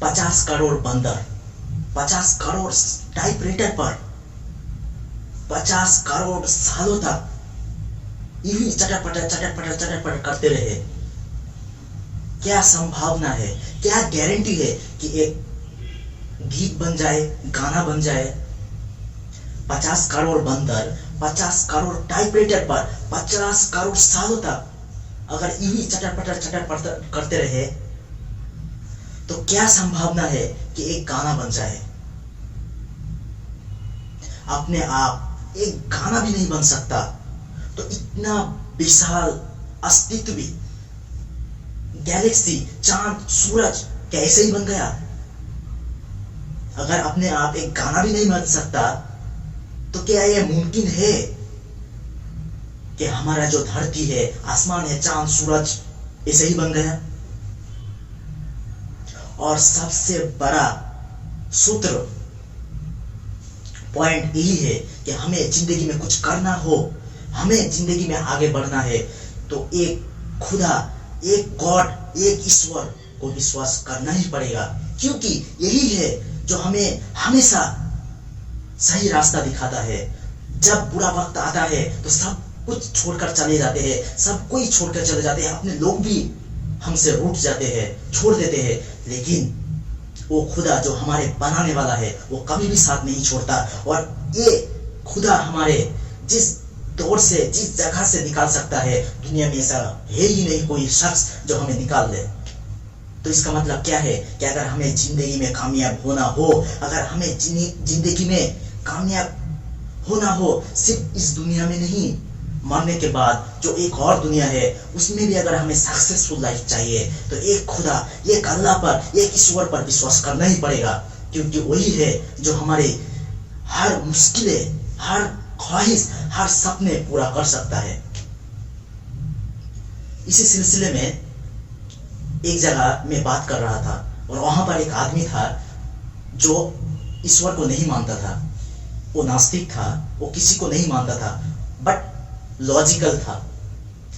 50 करोड़ बंदर 50 करोड़ टाइपराइटर पर 50 करोड़ सालों तक यही चटर-पटर करते रहे। क्या संभावना है, क्या गारंटी है कि एक गीत बन जाए, गाना बन जाए? 50 करोड़ बंदर 50 करोड़ टाइपराइटर पर 50 करोड़ सालों तक अगर यही चटर-पटर करते रहे तो क्या संभावना है कि एक गाना बन जाए? अपने आप एक गाना भी नहीं बन सकता तो इतना विशाल अस्तित्व भी, गैलेक्सी, चांद, सूरज कैसे ही बन गया? अगर अपने आप एक गाना भी नहीं बन सकता तो क्या यह मुमकिन है कि हमारा जो धरती है, आसमान है, चांद, सूरज ऐसे ही बन गया? और सबसे बड़ा सूत्र पॉइंट यही है कि हमें जिंदगी में कुछ करना हो, हमें जिंदगी में आगे बढ़ना है तो एक खुदा, एक गॉड, एक ईश्वर को विश्वास करना ही पड़ेगा, क्योंकि यही है जो हमें हमेशा सही रास्ता दिखाता है। जब बुरा वक्त आता है तो सब कुछ छोड़कर चले जाते हैं, सब कोई छोड़कर चले जाते हैं, अपने लोग भी हमसे रूठ जाते हैं, छोड़ देते हैं, लेकिन वो खुदा जो हमारे बनाने वाला है वो कभी भी साथ नहीं छोड़ता। और ये खुदा हमारे जिस दौर से, जिस जगह से निकाल सकता है, दुनिया में ऐसा है ही नहीं कोई शख्स जो हमें निकाल दे। तो इसका मतलब क्या है कि अगर हमें जिंदगी में कामयाब होना हो, अगर हमें जिंदगी में कामयाब होना हो, सिर्फ इस दुनिया में नहीं, मरने के बाद जो एक और दुनिया है उसमें भी अगर हमें सक्सेसफुल लाइफ चाहिए तो एक खुदा, एक अल्लाह पर, एक ईश्वर पर विश्वास करना ही पड़ेगा, क्योंकि वही है जो हमारे हर मुश्किलें, हर ख्वाहिश, हर सपने पूरा कर सकता है। इसी सिलसिले में एक जगह मैं बात कर रहा था और वहां पर एक आदमी था जो ईश्वर को नहीं मानता था, वो नास्तिक था, वो किसी को नहीं मानता था, बट लॉजिकल था,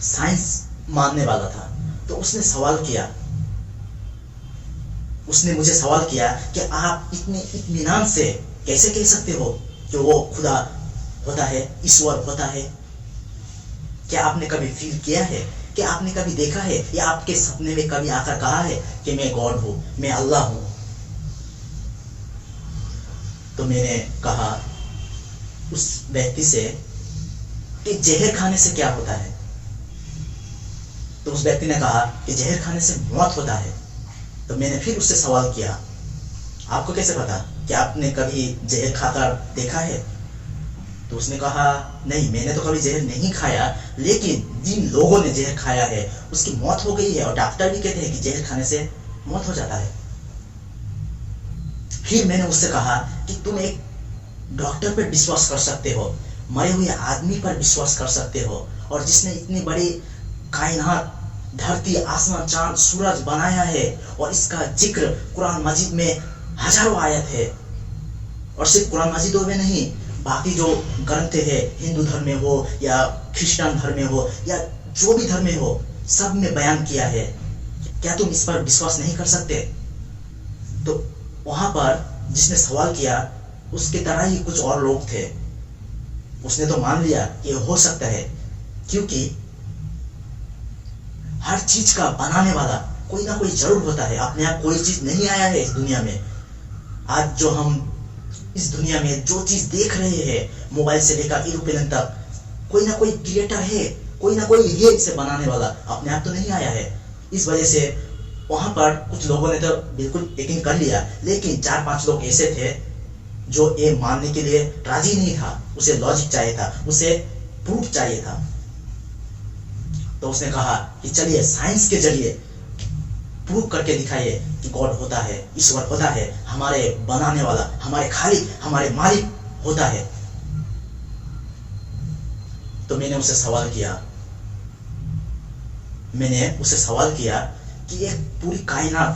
साइंस मानने वाला था। तो उसने सवाल किया, उसने मुझे सवाल किया कि आप इतने इत्मीनान से कैसे कह सकते हो कि वो खुदा होता है, ईश्वर होता है? क्या आपने कभी फील किया है? क्या आपने कभी देखा है या आपके सपने में कभी आकर कहा है कि मैं गॉड हूं, मैं अल्लाह हूं? तो मैंने कहा उस व्यक्ति से कि जहर खाने से क्या होता है? तो उस व्यक्ति ने कहा कि जहर खाने से मौत होता है। तो मैंने फिर उससे सवाल किया, आपको कैसे पता कि आपने कभी जहर खाकर देखा है? तो उसने कहा नहीं, मैंने तो कभी जहर नहीं खाया, लेकिन जिन लोगों ने जहर खाया है उसकी मौत हो गई है और डॉक्टर भी कहते हैं कि जहर खाने से मौत हो जाता है। फिर मैंने उससे कहा कि तुम एक डॉक्टर पर विश्वास कर सकते हो, मरे हुए आदमी पर विश्वास कर सकते हो, और जिसने इतनी बड़ी कायनात, धरती, आसमान, चांद, सूरज बनाया है और इसका जिक्र कुरान मजीद में हजारों आयत है। और सिर्फ कुरान मजीदों में नहीं, बाकी जो ग्रंथ है, हिंदू धर्म में हो या क्रिश्चियन धर्म में हो या जो भी धर्म में हो, सब में बयान किया है। क्या तुम इस पर विश्वास नहीं कर सकते? तो वहां पर जिसने सवाल किया उसके तरह ही कुछ और लोग थे, उसने तो मान लिया कि हो सकता है, क्योंकि हर चीज का बनाने वाला कोई ना कोई जरूर होता है। अपने आप कोई चीज नहीं आया है इस दुनिया में। आज जो हम इस दुनिया में जो चीज देख रहे हैं, मोबाइल से लेकर एरोप्लेन तक, कोई ना कोई क्रिएटर है, कोई ना कोई है इसे बनाने वाला, अपने आप तो नहीं आया है। इस वजह से वहां पर कुछ लोगों ने तो बिल्कुल यकीन कर लिया, लेकिन 4-5 लोग ऐसे थे जो ये मानने के लिए राजी नहीं था, उसे लॉजिक चाहिए था, उसे प्रूफ चाहिए था। तो उसने कहा कि चलिए साइंस के जरिए प्रूव करके दिखाइए कि गॉड होता है, ईश्वर होता है, हमारे बनाने वाला, हमारे खालिक, हमारे मालिक होता है। तो मैंने उसे सवाल किया कि ये पूरी कायनात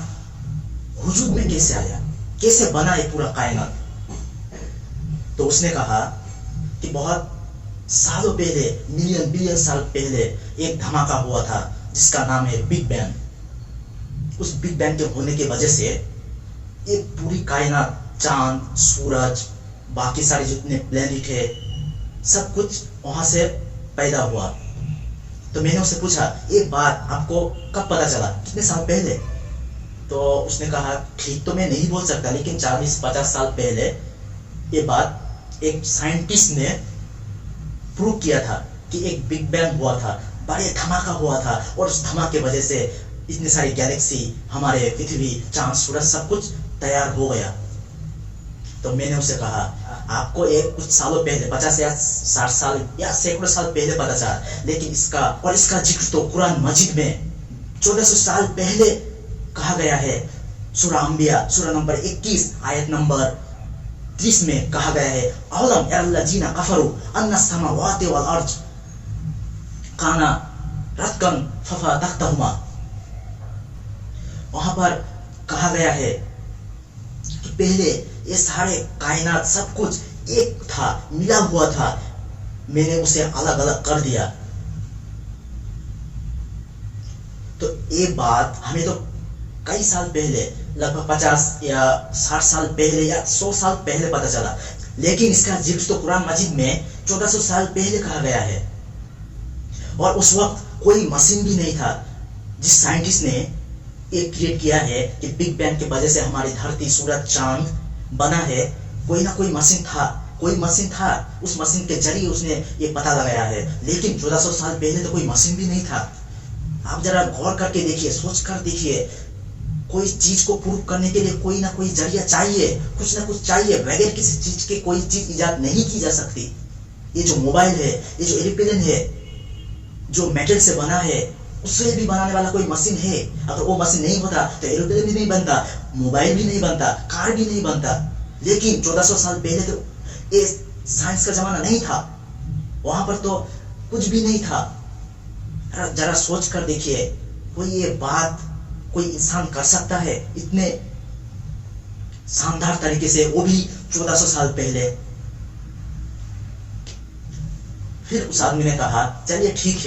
वजूद में कैसे आया, कैसे बना ये पूरा कायनात? तो उसने कहा कि बहुत सालों पहले, मिलियन बिलियन साल पहले एक धमाका हुआ था जिसका नाम है बिग बैंग। उस बिग बैंग के होने की वजह से ये पूरी कायनात, चांद, सूरज, बाकी सारे जितने प्लेनेट है, सब कुछ वहां से पैदा हुआ। तो मैंने उससे पूछा ये बात आपको कब पता चला, कितने साल पहले? तो उसने कहा ठीक तो मैं नहीं बोल सकता, लेकिन 40-50 साल पहले ये बात एक साइंटिस्ट ने प्रूव किया था कि एक बिग बैंग हुआ था, बड़े धमाका हुआ था, और उस धमाके वजह से इतनी सारी गैलेक्सी, हमारे पृथ्वी, चांद, सूरज सब कुछ तैयार हो गया। तो मैंने उसे कहा आपको एक कुछ सालों पहले, 50 या 60 साल या सैकड़ों साल पहले पता चला, लेकिन इसका जिक्र तो कुरान मजीद में 1400 साल पहले कहा गया है। सूरह अंबिया सूरह नंबर 21 आयत नंबर 30 में कहा गया है, अवलम यरल्लजीना कफरू अन्ना समावाति वल अर्ज काना रत्कन फफतहमा। वहां पर कहा गया है कि पहले ये सारे कायनात सब कुछ एक था, मिला हुआ था, मैंने उसे अलग अलग कर दिया। तो ये बात हमें तो कई साल पहले, लगभग 50 या 60 साल पहले या 100 साल पहले पता चला, लेकिन इसका जिक्र तो कुरान मजीद में 1400 साल पहले कहा गया है। और उस वक्त कोई मशीन भी नहीं था। जिस साइंटिस्ट ने ये क्रिएट किया है कि बिग बैंग की वजह से हमारी धरती, सूरज, चांद बना है, कोई ना कोई मशीन था, उस मशीन के जरिए उसने ये पता लगाया है। लेकिन 1400 साल पहले तो कोई मशीन भी नहीं था। आप जरा गौर करके देखिए, सोच कर देखिए, कोई चीज को प्रूव करने के लिए कोई ना कोई जरिया चाहिए, कुछ ना कुछ चाहिए। बगैर किसी चीज के कोई चीज इजाद नहीं की जा सकती। ये जो मोबाइल है, ये जो एरोप्लेन है, जो मेटल से बना है, उससे भी बनाने वाला कोई मशीन है। अगर वो मशीन नहीं होता तो एरोप्लेन भी नहीं बनता, मोबाइल भी नहीं बनता, कार भी नहीं बनता। लेकिन 1400 साल पहले तो ये साइंस का जमाना नहीं था, वहां पर तो कुछ भी नहीं था। जरा सोच कर देखिए, कोई ये बात कोई इंसान कर सकता है इतने शानदार तरीके से, वो भी 1400 साल पहले? फिर उस आदमी ने कहा चलिए ठीक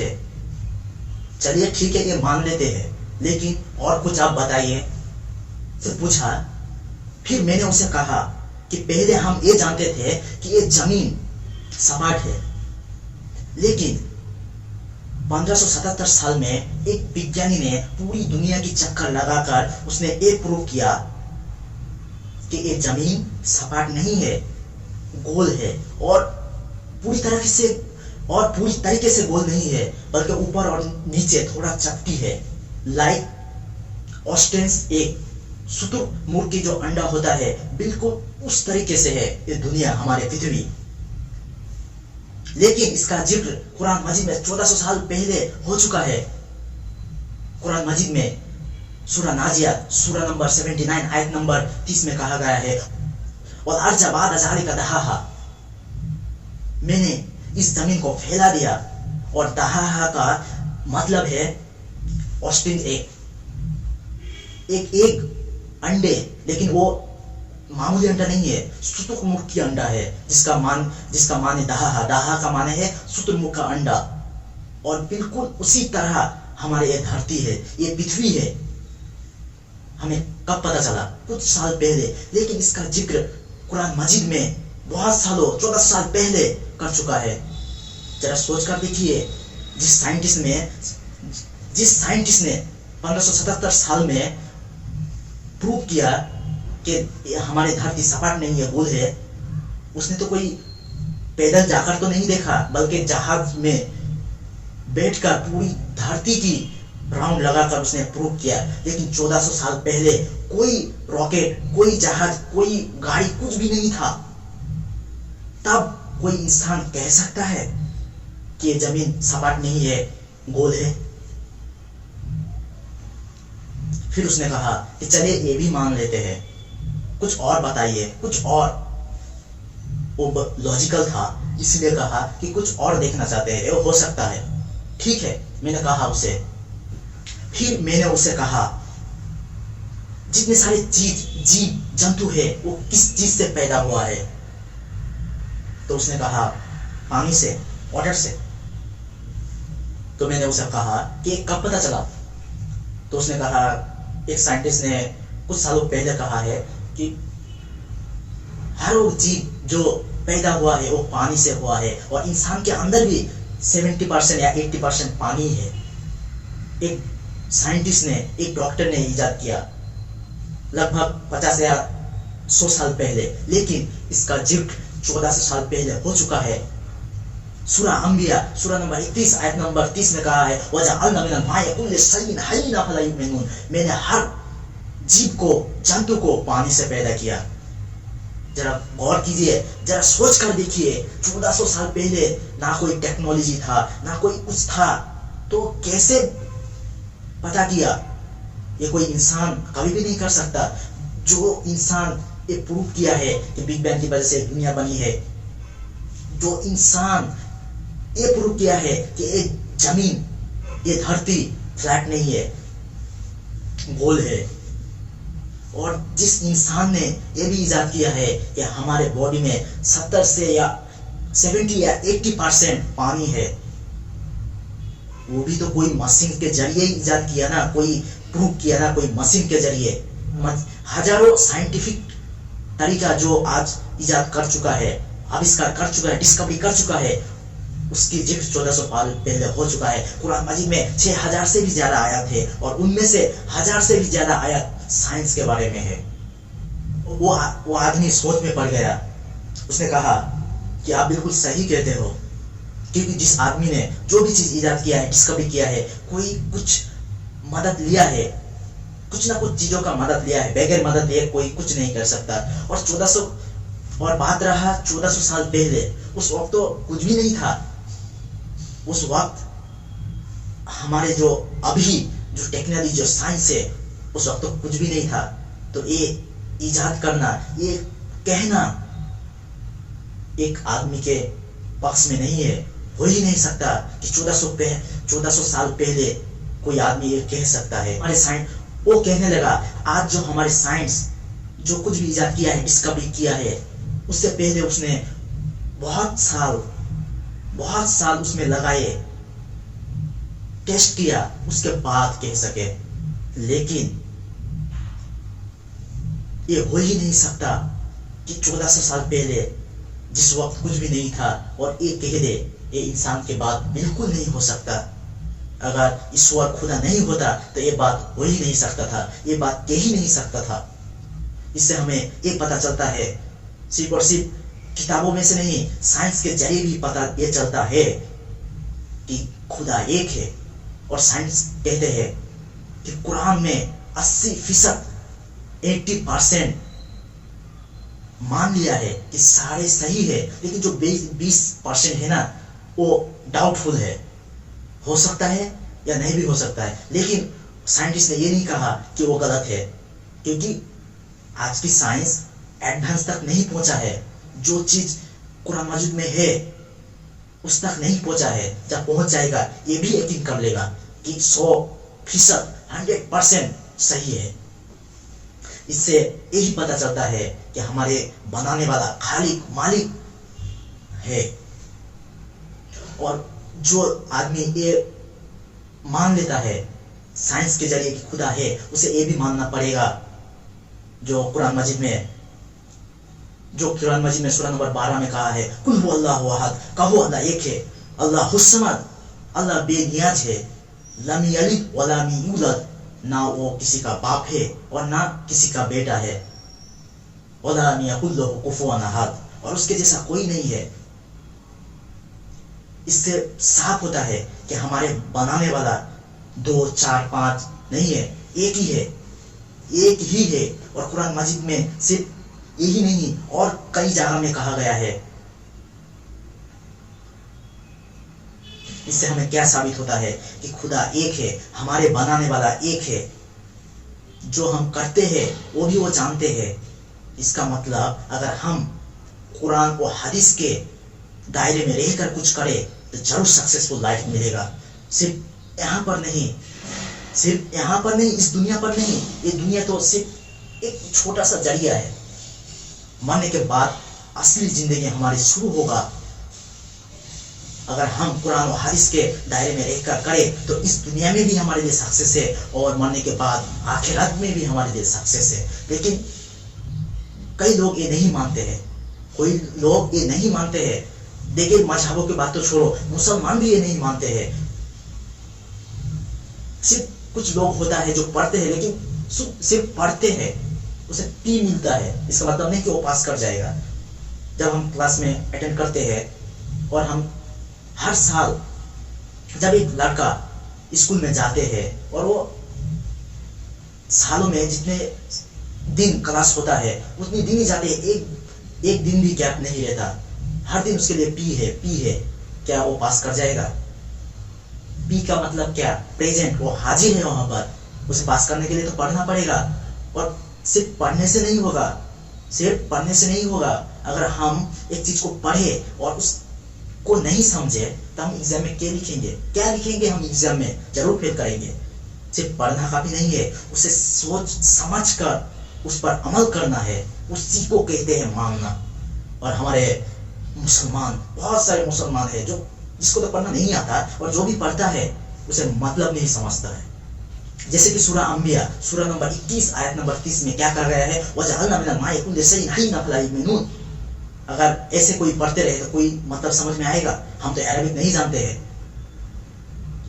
है, ये मान लेते हैं, लेकिन और कुछ आप बताइए। फिर पूछा, फिर मैंने उसे कहा कि पहले हम ये जानते थे कि ये जमीन सपाट है, लेकिन 1577 साल में एक विज्ञानी ने पूरी दुनिया की चक्कर लगाकर उसने ये प्रूव किया कि ये जमीन सपाट नहीं है, गोल है, और पूरी तरीके से गोल नहीं है, बल्कि ऊपर और नीचे थोड़ा चपटी है। लाइक ऑस्टेंस एक शुतुरमुर्ग की जो अंडा होता है, बिल्कुल उस तरीके से है ये दुनिया, हमारे पृथ्वी। लेकिन इसका जिक्र कुरान मजीद में 1400 साल पहले हो चुका है। कुरान मजीद में सूरह नाजियात सूरह नंबर 79 आयत नंबर 30 में कहा गया है, और अर्जा बाद ज़ालिका दहाहा, मैंने इस जमीन को फैला दिया। और दहाहा का मतलब है ऑस्टिन एक अंडे, लेकिन वो मामूली अंडा नहीं है, शुतुरमुर्ग की अंडा है, जिसका माने दहा का माने है शुतुरमुर्ग का अंडा। और बिल्कुल उसी तरह हमारे ये धरती है, ये पृथ्वी है। हमें कब पता चला? कुछ साल पहले, लेकिन इसका जिक्र कुरान मजीद में बहुत सालों, 14 साल पहले कर चुका है। जरा सोच कर देखिए, जिस साइंटिस्ट ने 1577 साल में प्रूव किया कि हमारी धरती सपाट नहीं है, गोल है, उसने तो कोई पैदल जाकर तो नहीं देखा, बल्कि जहाज में बैठकर पूरी धरती की राउंड लगाकर उसने प्रूव किया। लेकिन 1400 साल पहले कोई रॉकेट, कोई जहाज, कोई गाड़ी, कुछ भी नहीं था। तब कोई इंसान कह सकता है कि ये जमीन सपाट नहीं है, गोल है? फिर उसने कहा कि चलिए ये भी मान लेते हैं, कुछ और बताइए, कुछ और। वो लॉजिकल था, इसलिए कहा कि कुछ और देखना चाहते हैं, वो हो सकता है। ठीक है, मैंने कहा उसे। फिर मैंने उसे कहा जितने सारे जीव जंतु है वो किस चीज से पैदा हुआ है? तो उसने कहा पानी से, वाटर से। तो मैंने उसे कहा कि कब पता चला? तो उसने कहा एक साइंटिस्ट ने कुछ सालों पहले कहा है कि हर वो जीव जो पैदा हुआ है वो पानी से हुआ है, और इंसान के अंदर भी 70% या 80% पानी है। एक साइंटिस्ट ने, एक डॉक्टर ने इजाद किया लगभग 50 या 100 साल पहले, लेकिन इसका जिक्र 1400 साल पहले हो चुका है। सूरा अंबिया सूरा नंबर 31 आयत नंबर 30 में कहा है, वजअलना मिनल माइ कुल्लि शैइन हय्यिन फला युमिनून, मैंने हर जीव को, जंतु को पानी से पैदा किया। जरा गौर कीजिए, जरा सोच कर देखिए, 1400 साल पहले ना कोई टेक्नोलॉजी था, ना कोई कुछ था, तो कैसे पता किया? ये कोई इंसान कभी भी नहीं कर सकता। जो इंसान ये प्रूव किया है कि बिग बैंग की वजह से दुनिया बनी है, जो इंसान ये प्रूव किया है कि ये जमीन, ये धरती फ्लैट नहीं है, गोल है, और जिस इंसान ने ये भी इजाद किया है कि हमारे बॉडी में 70 से या 70 या 80% पानी है, वो भी तो कोई मशीन के जरिए इजाद किया ना, कोई प्रूव किया ना, कोई मशीन के जरिए। हजारों साइंटिफिक तरीका जो आज इजाद कर चुका है, आविष्कार कर चुका है, डिस्कवरी कर चुका है, उसकी जिक्र 1400 साल पहले हो चुका है। कुरान मजीद में 6000 से भी ज्यादा आयत है, और उनमें से 1000 से भी ज्यादा आयत साइंस के बारे में है। वो आदमी सोच में पड़ गया, उसने कहा कि आप बिल्कुल सही कहते हो, क्योंकि जिस आदमी ने जो भी चीज इजाद किया है, डिस्कवरी किया है, कोई कुछ मदद लिया है, कुछ ना कुछ चीजों का मदद लिया है, बगैर मदद लिए कोई कुछ नहीं कर सकता। और 1400 और बात रहा 1400 साल पहले, उस वक्त तो कुछ भी नहीं था। उस वक्त हमारे जो अभी जो टेक्नोलॉजी, जो साइंस है, उस वक्त तो कुछ भी नहीं था। तो ये इजाद करना, ये कहना एक आदमी के पक्ष में नहीं है। हो ही नहीं सकता कि 1400 साल पहले कोई आदमी ये कह सकता है। हमारे साइंस वो कहने लगा, आज जो हमारे साइंस जो कुछ भी इजाद किया है, डिस्कवरी किया है, उससे पहले उसने बहुत साल उसमें लगाए, टेस्ट किया, उसके बाद कह सके। लेकिन ये हो ही नहीं सकता कि 1400 साल पहले, जिस वक्त कुछ भी नहीं था, और ये कह दे। ये इंसान के बात बिल्कुल नहीं हो सकता। अगर ईश्वर खुदा नहीं होता तो ये बात हो ही नहीं सकता था, ये बात कह ही नहीं सकता था। इससे हमें ये पता चलता है, सिर्फ और सिर्फ किताबों में से नहीं, साइंस के जरिए भी पता ये चलता है कि खुदा एक है। और साइंस कहते हैं कि कुरान में 80% 80% मान लिया है कि सारे सही है, लेकिन जो 20% है ना, वो डाउटफुल है, हो सकता है या नहीं भी हो सकता है। लेकिन साइंटिस्ट ने ये नहीं कहा कि वो गलत है, क्योंकि आज की साइंस एडवांस तक नहीं पहुंचा है। जो चीज कुरान मजीद में है उस तक नहीं पहुंचा है। जब पहुंच जाएगा ये भी यकीन कर लेगा कि 100% 100% सही है। इससे यही पता चलता है कि हमारे बनाने वाला खालिक, मालिक है। और जो आदमी ये मान लेता है साइंस के जरिए कि खुदा है, उसे ये भी मानना पड़ेगा जो कुरान मजीद में सूरा नंबर 12 में कहा है, कुल हु अल्लाहु अहद, कहो अल्लाह एक है, अल्लाह हुस्समद, अल्लाह बेनियाज है, लम यलिद व लम यूलद, ना वो किसी का बाप है और ना किसी का बेटा है, व लम यकुल लहु कुफुवन अहद, और उसके जैसा कोई नहीं है। इससे साफ होता है कि हमारे बनाने वाला 2, 4, 5 नहीं है, एक ही है। और कुरान मजीद में सिर्फ यही नहीं, और कई जगह में कहा गया है। इससे हमें क्या साबित होता है कि खुदा एक है, हमारे बनाने वाला एक है, जो हम करते हैं वो भी वो जानते हैं। इसका मतलब अगर हम कुरान और हदीस के दायरे में रहकर कुछ करें तो जरूर सक्सेसफुल लाइफ मिलेगा। सिर्फ यहाँ पर नहीं, इस दुनिया पर नहीं। ये दुनिया तो सिर्फ एक छोटा सा जरिया है। मरने के बाद असली जिंदगी हमारी शुरू होगा। अगर हम कुरान और हदीस के दायरे में रहकर करें तो इस दुनिया में भी हमारे लिए सक्सेस है, और मरने के बाद आखिरत में भी हमारे लिए सक्सेस है। लेकिन कई लोग ये नहीं मानते हैं, कोई लोग ये नहीं मानते हैं। देखिए मजहबों की बात तो छोड़ो, मुसलमान भी ये नहीं मानते हैं। सिर्फ कुछ लोग होता है जो पढ़ते हैं, लेकिन सिर्फ पढ़ते हैं, उसे पी मिलता है, इसका मतलब नहीं कि वो पास कर जाएगा। जब हम क्लास में अटेंड करते हैं और हम हर साल जब एक लड़का स्कूल में जाते हैं और वो सालों में जितने दिन क्लास होता है उतनी दिन ही जाते हैं, एक दिन भी गैप नहीं रहता, हर दिन उसके लिए पी है, क्या वो पास कर जाएगा? पी का मतलब क्या? प्रेजेंट, वो हाजिर है वहां पर। उसे पास करने के लिए तो पढ़ना पड़ेगा, और सिर्फ पढ़ने से नहीं होगा, सिर्फ पढ़ने से नहीं होगा। अगर हम एक चीज को पढ़े और उसको नहीं समझे तो हम एग्जाम में क्या लिखेंगे? हम एग्जाम में जरूर फेल करेंगे। सिर्फ पढ़ना काफी नहीं है, उसे सोच समझ कर उस पर अमल करना है, उसी को कहते हैं मानना। और हमारे मुसलमान, बहुत सारे मुसलमान है जो जिसको तो पढ़ना नहीं आता, और जो भी पढ़ता है उसे मतलब नहीं समझता है। जैसे कि सूरह अंबिया सूरह नंबर 21 आयत नंबर 30 में क्या कर रहा है? वजअलना मिनल माइ कुल्ली शैइन हय्यिन फला युमिनून। अगर ऐसे कोई पढ़ते रहे तो कोई मतलब समझ में आएगा? हम तो अरबिक नहीं जानते हैं।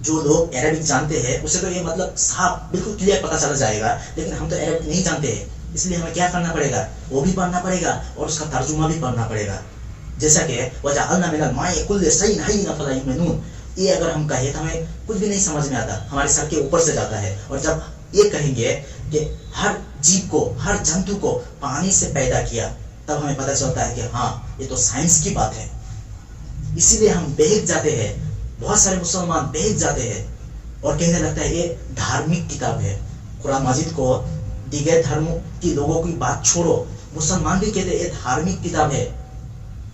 जो लोग अरबिक जानते हैं उसे तो ये मतलब साफ बिल्कुल क्लियर पता चला जाएगा, लेकिन हम तो अरबिक नहीं जानते हैं, इसलिए हमें क्या करना पड़ेगा? वो भी पढ़ना पड़ेगा और उसका तर्जुमा भी पढ़ना पड़ेगा। जैसा कि वजअलना मिनल माइ कुल्ली शैइन हय्यिन फला युमिनून, ये अगर हम कहें तो हमें कुछ भी नहीं समझ में आता, हमारे सर के ऊपर से जाता है। और जब ये कहेंगे कि हर जीव को, हर जंतु को पानी से पैदा किया, तब हमें पता चलता है कि हाँ, ये तो साइंस की बात है। इसीलिए हम बहक जाते हैं, बहुत सारे मुसलमान बहक जाते हैं और कहने लगता है ये धार्मिक किताब है। कुरान मजीद को दीगर धर्मों की लोगों की बात छोड़ो, मुसलमान भी कहते हैं ये धार्मिक किताब है।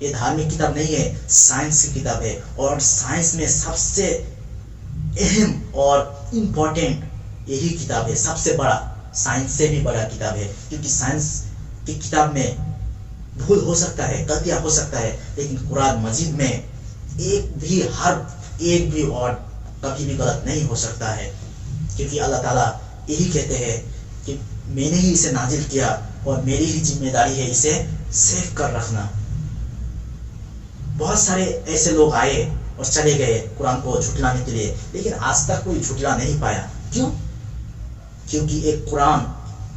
ये धार्मिक किताब नहीं है, साइंस की किताब है। और साइंस में सबसे अहम और इम्पोर्टेंट यही किताब है, सबसे बड़ा, साइंस से भी बड़ा किताब है। क्योंकि साइंस की किताब में भूल हो सकता है, गलतियां हो सकता है, लेकिन कुरान मजीद में एक भी हर्फ, एक भी वर्ड कभी भी गलत नहीं हो सकता है। क्योंकि अल्लाह ताला यही कहते हैं कि मैंने ही इसे नाजिल किया और मेरी ही जिम्मेदारी है इसे सेव कर रखना। बहुत सारे ऐसे लोग आए और चले गए कुरान को झुटलाने के लिए, लेकिन आज तक कोई झुटला नहीं पाया। क्यों? क्योंकि एक कुरान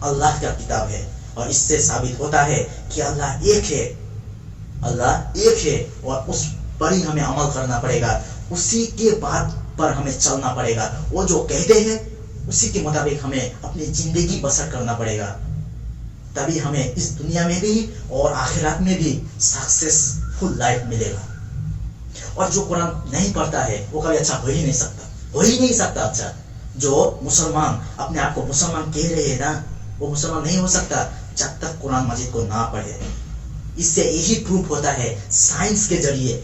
अल्लाह का किताब है और इससे साबित होता है कि अल्लाह एक है, अल्लाह एक है, और उस पर ही हमें अमल करना पड़ेगा, उसी के बात पर हमें चलना पड़ेगा। वो जो कहते हैं उसी के मुताबिक हमें अपनी जिंदगी बसर करना पड़ेगा, तभी हमें इस दुनिया में भी और आखिरत में भी सक्सेसफुल लाइफ मिलेगा। और जो कुरान नहीं पढ़ता है वो कभी अच्छा हो ही नहीं सकता, अच्छा। जो मुसलमान अपने आप को मुसलमान कह रहे हैं ना, वो मुसलमान नहीं हो सकता जब तक कुरान मजीद को ना पढ़े। इससे यही प्रूफ होता है साइंस के जरिए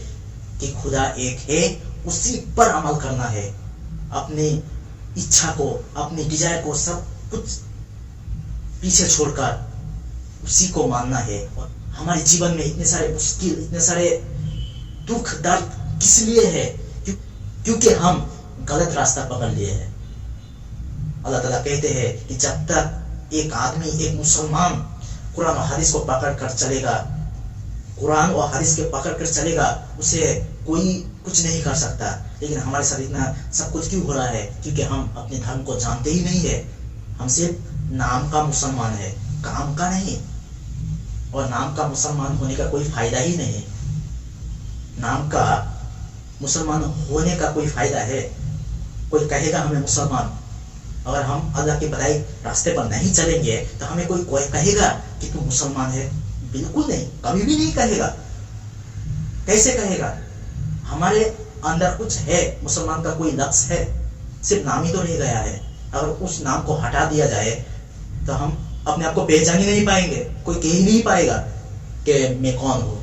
कि खुदा एक है, उसी पर अमल करना है, अपनी इच्छा को, अपनी डिजायर को सब कुछ पीछे छोड़कर उसी को मानना है। और हमारे जीवन में इतने सारे मुश्किल, इतने सारे दुख दर्द किस लिए है? क्योंकि हम गलत रास्ता पकड़ लिए हैं। अल्लाह ताला कहते हैं कि जब तक एक आदमी, एक मुसलमान कुरान और हदीस को पकड़ कर चलेगा, कुरान और हदीस के पकड़ कर चलेगा, उसे कोई कुछ नहीं कर सकता। लेकिन हमारे साथ इतना सब कुछ क्यों हो रहा है? क्योंकि हम अपने धर्म को जानते ही नहीं है। हम सिर्फ नाम का मुसलमान है, काम का नहीं। और नाम का मुसलमान होने का कोई फायदा ही नहीं। नाम का मुसलमान होने का कोई फायदा है? कोई कहेगा हमें मुसलमान, अगर हम अल्लाह के बताए रास्ते पर नहीं चलेंगे तो हमें कोई कहेगा कि तू मुसलमान है? बिल्कुल नहीं, कभी भी नहीं कहेगा। कैसे कहेगा? हमारे अंदर कुछ है, मुसलमान का कोई लक्ष्य है, सिर्फ नाम ही तो रह गया है। अगर उस नाम को हटा दिया जाए तो हम अपने आप को पहचान ही नहीं पाएंगे, कोई कह ही नहीं पाएगा कि मैं कौन हूं।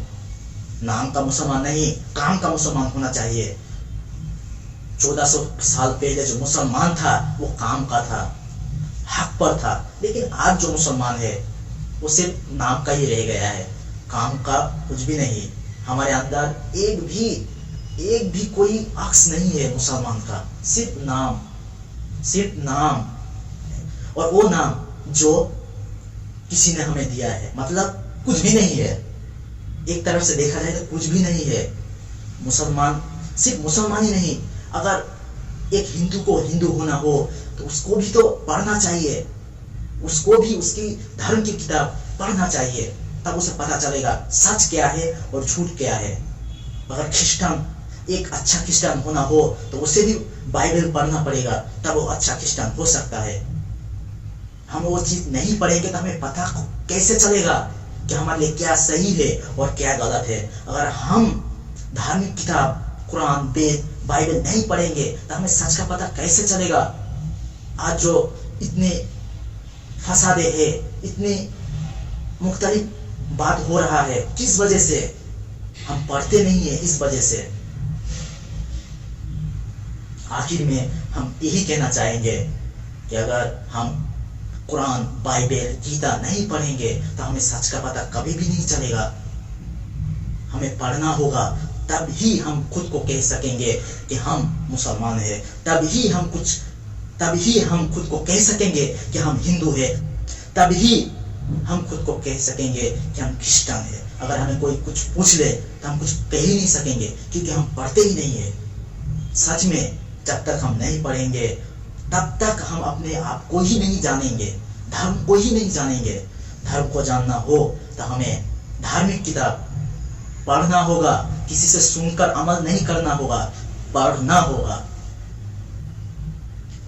नाम का मुसलमान नहीं, काम का मुसलमान होना चाहिए। 1400 साल पहले जो मुसलमान था वो काम का था, हक पर था। लेकिन आज जो मुसलमान है वो सिर्फ नाम का ही रह गया है, काम का कुछ भी नहीं। हमारे अंदर एक भी कोई अक्स नहीं है मुसलमान का, सिर्फ नाम। और वो नाम जो किसी ने हमें दिया है, मतलब कुछ भी नहीं है। एक तरफ से देखा जाए तो कुछ भी नहीं है। मुसलमान, सिर्फ मुसलमान ही नहीं, अगर एक हिंदू को हिंदू होना हो तो उसको भी तो पढ़ना चाहिए, उसको भी उसकी धर्म की किताब पढ़ना चाहिए, तब उसे पता चलेगा सच क्या है और झूठ क्या है। अगर क्रिश्चियन, एक अच्छा क्रिश्चियन होना हो तो उसे भी बाइबल पढ़ना पड़ेगा, तब वो अच्छा क्रिश्चियन हो सकता है। हम वो चीज नहीं पढ़ेंगे तो हमें पता कैसे चलेगा कि हमारे लिए क्या सही है और क्या गलत है। अगर हम धार्मिक किताब कुरान, वेद, बाइबल नहीं पढ़ेंगे तो हमें सच का पता कैसे चलेगा। आज जो इतने फसादे है, इतने मुख्तलिफ बात हो रहा है, किस वजह से? हम पढ़ते नहीं है, इस वजह से। आखिर में हम यही कहना चाहेंगे कि अगर हम कुरान, बाइबल, गीता नहीं पढ़ेंगे तो हमें सच का पता कभी भी नहीं चलेगा। हमें पढ़ना होगा, तब ही हम खुद को कह सकेंगे कि हम मुसलमान हैं, तभी हम खुद को कह सकेंगे कि हम हिंदू हैं, तभी हम खुद को कह सकेंगे कि हम क्रिश्चियन हैं। अगर हमें कोई कुछ पूछ ले तो हम कुछ कह ही नहीं सकेंगे, क्योंकि हम पढ़ते ही नहीं है। सच में जब तक हम नहीं पढ़ेंगे तब तक हम अपने आप को ही नहीं जानेंगे, धर्म को ही नहीं जानेंगे। धर्म को जानना हो तो हमें धार्मिक किताब पढ़ना होगा, किसी से सुनकर अमल नहीं करना होगा, पढ़ना होगा।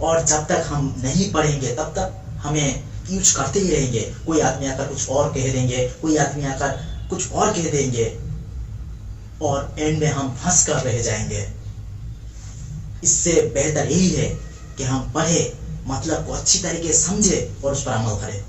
और जब तक हम नहीं पढ़ेंगे तब तक हमें यूज करते ही रहेंगे। कोई आदमी आकर कुछ और कह देंगे, कोई आदमी आकर कुछ और कह देंगे, और एंड में हम फंस कर रह जाएंगे। इससे बेहतर यही है कि हम पढ़े, मतलब को अच्छी तरीके से समझे और उस पर अमल करें।